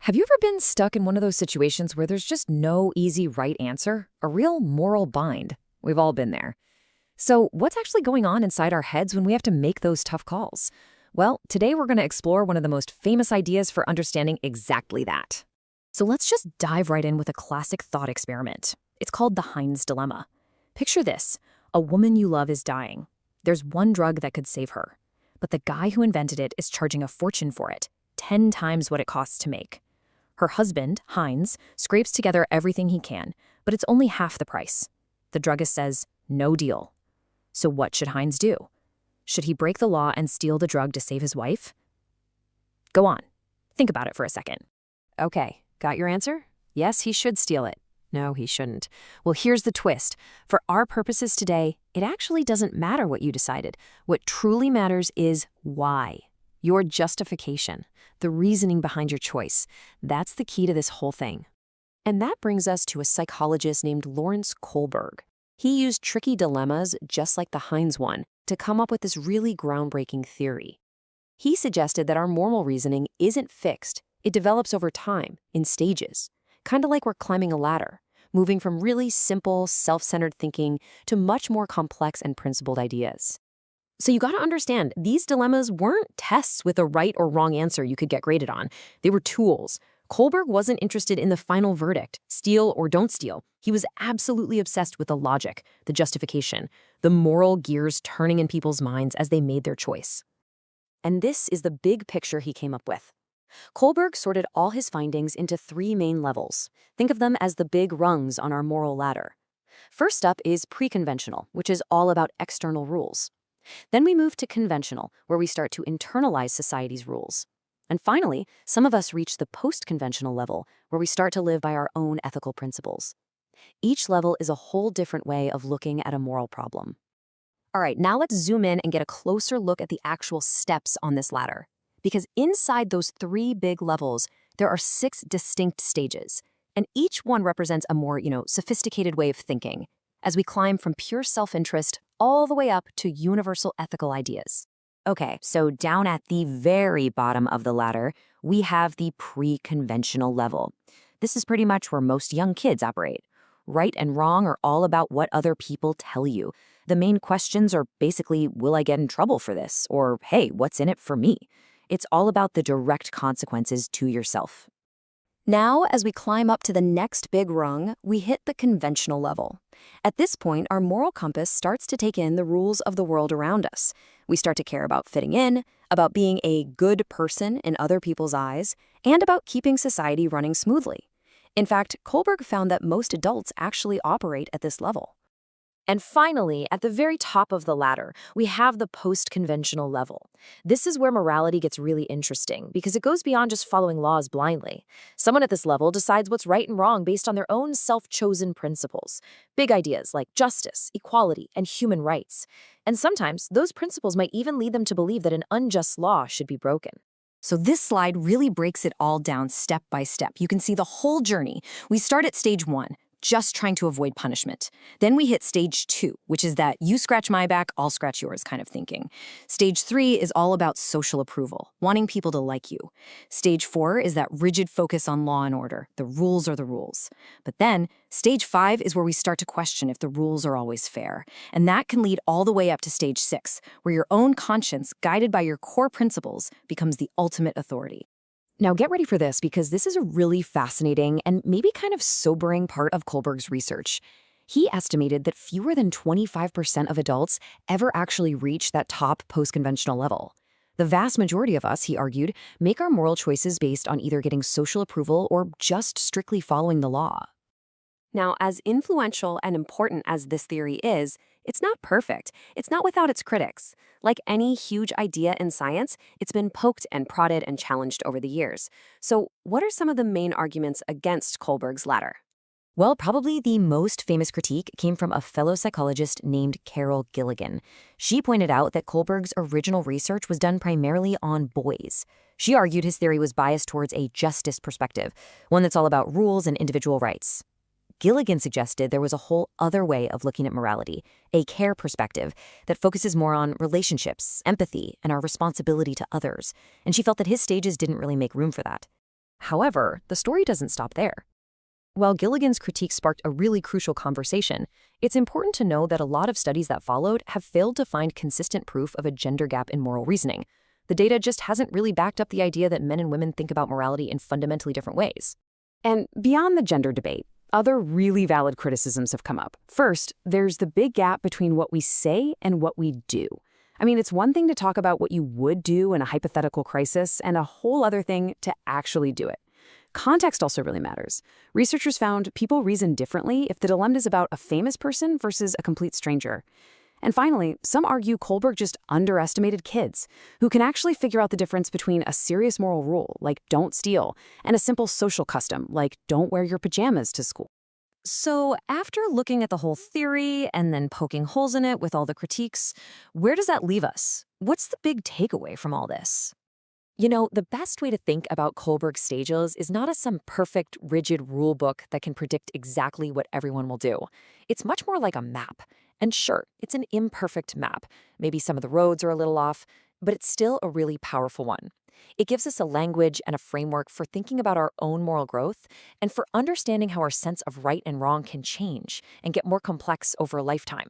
Have you ever been stuck in one of those situations where there's just no easy right answer? A real moral bind? We've all been there. So, what's actually going on inside our heads when we have to make those tough calls? Well, today we're going to explore one of the most famous ideas for understanding exactly that. So, let's just dive right in with a classic thought experiment. It's called the Heinz Dilemma. Picture this: a woman you love is dying. There's one drug that could save her, but the guy who invented it is charging a fortune for it, 10 times what it costs to make. Her husband, Heinz, scrapes together everything he can, but it's only half the price. The druggist says, no deal. So what should Heinz do? Should he break the law and steal the drug to save his wife? Go on. Think about it for a second. Okay, got your answer? Yes, he should steal it. No, he shouldn't. Well, here's the twist. For our purposes today, it actually doesn't matter what you decided. What truly matters is why. Your justification, the reasoning behind your choice. That's the key to this whole thing. And that brings us to a psychologist named Lawrence Kohlberg. He used tricky dilemmas, just like the Heinz one, to come up with this really groundbreaking theory. He suggested that our moral reasoning isn't fixed. It develops over time, in stages. Kind of like we're climbing a ladder, moving from really simple, self-centered thinking to much more complex and principled ideas. So you got to understand, these dilemmas weren't tests with a right or wrong answer you could get graded on. They were tools. Kohlberg wasn't interested in the final verdict, steal or don't steal. He was absolutely obsessed with the logic, the justification, the moral gears turning in people's minds as they made their choice. And this is the big picture he came up with. Kohlberg sorted all his findings into 3 main levels. Think of them as the big rungs on our moral ladder. First up is pre-conventional, which is all about external rules. Then we move to conventional, where we start to internalize society's rules. And finally, some of us reach the post-conventional level, where we start to live by our own ethical principles. Each level is a whole different way of looking at a moral problem. All right, now let's zoom in and get a closer look at the actual steps on this ladder. Because inside those 3 big levels, there are 6 distinct stages, and each one represents a more, sophisticated way of thinking, as we climb from pure self-interest all the way up to universal ethical ideas. Okay, so down at the very bottom of the ladder, we have the pre-conventional level. This is pretty much where most young kids operate. Right and wrong are all about what other people tell you. The main questions are basically, will I get in trouble for this? Or, hey, what's in it for me? It's all about the direct consequences to yourself. Now, as we climb up to the next big rung, we hit the conventional level. At this point, our moral compass starts to take in the rules of the world around us. We start to care about fitting in, about being a good person in other people's eyes, and about keeping society running smoothly. In fact, Kohlberg found that most adults actually operate at this level. And finally, at the very top of the ladder, we have the post-conventional level. This is where morality gets really interesting because it goes beyond just following laws blindly. Someone at this level decides what's right and wrong based on their own self-chosen principles. Big ideas like justice, equality, and human rights. And sometimes those principles might even lead them to believe that an unjust law should be broken. So this slide really breaks it all down step by step. You can see the whole journey. We start at stage 1. Just trying to avoid punishment. Then we hit stage 2, which is that you scratch my back, I'll scratch yours kind of thinking. Stage 3 is all about social approval, wanting people to like you. Stage 4 is that rigid focus on law and order. The rules are the rules. But then, stage 5 is where we start to question if the rules are always fair. And that can lead all the way up to stage 6, where your own conscience, guided by your core principles, becomes the ultimate authority. Now get ready for this because this is a really fascinating and maybe kind of sobering part of Kohlberg's research. He estimated that fewer than 25% of adults ever actually reach that top post-conventional level. The vast majority of us, he argued, make our moral choices based on either getting social approval or just strictly following the law. Now, as influential and important as this theory is, it's not perfect. It's not without its critics. Like any huge idea in science, it's been poked and prodded and challenged over the years. So what are some of the main arguments against Kohlberg's ladder? Well, probably the most famous critique came from a fellow psychologist named Carol Gilligan. She pointed out that Kohlberg's original research was done primarily on boys. She argued his theory was biased towards a justice perspective, one that's all about rules and individual rights. Gilligan suggested there was a whole other way of looking at morality, a care perspective that focuses more on relationships, empathy, and our responsibility to others, and she felt that his stages didn't really make room for that. However, the story doesn't stop there. While Gilligan's critique sparked a really crucial conversation, it's important to know that a lot of studies that followed have failed to find consistent proof of a gender gap in moral reasoning. The data just hasn't really backed up the idea that men and women think about morality in fundamentally different ways. And beyond the gender debate, other really valid criticisms have come up. First, there's the big gap between what we say and what we do. I mean, it's one thing to talk about what you would do in a hypothetical crisis and a whole other thing to actually do it. Context also really matters. Researchers found people reason differently if the dilemma is about a famous person versus a complete stranger. And finally, some argue Kohlberg just underestimated kids, who can actually figure out the difference between a serious moral rule, like don't steal, and a simple social custom, like don't wear your pajamas to school. So after looking at the whole theory and then poking holes in it with all the critiques, where does that leave us? What's the big takeaway from all this? You know, the best way to think about Kohlberg's stages is not as some perfect, rigid rule book that can predict exactly what everyone will do. It's much more like a map. And sure, it's an imperfect map. Maybe some of the roads are a little off, but it's still a really powerful one. It gives us a language and a framework for thinking about our own moral growth and for understanding how our sense of right and wrong can change and get more complex over a lifetime.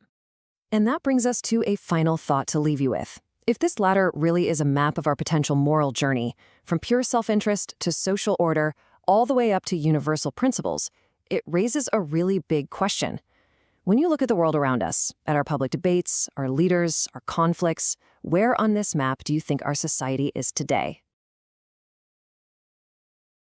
And that brings us to a final thought to leave you with. If this ladder really is a map of our potential moral journey, from pure self-interest to social order, all the way up to universal principles, it raises a really big question. When you look at the world around us, at our public debates, our leaders, our conflicts, where on this map do you think our society is today?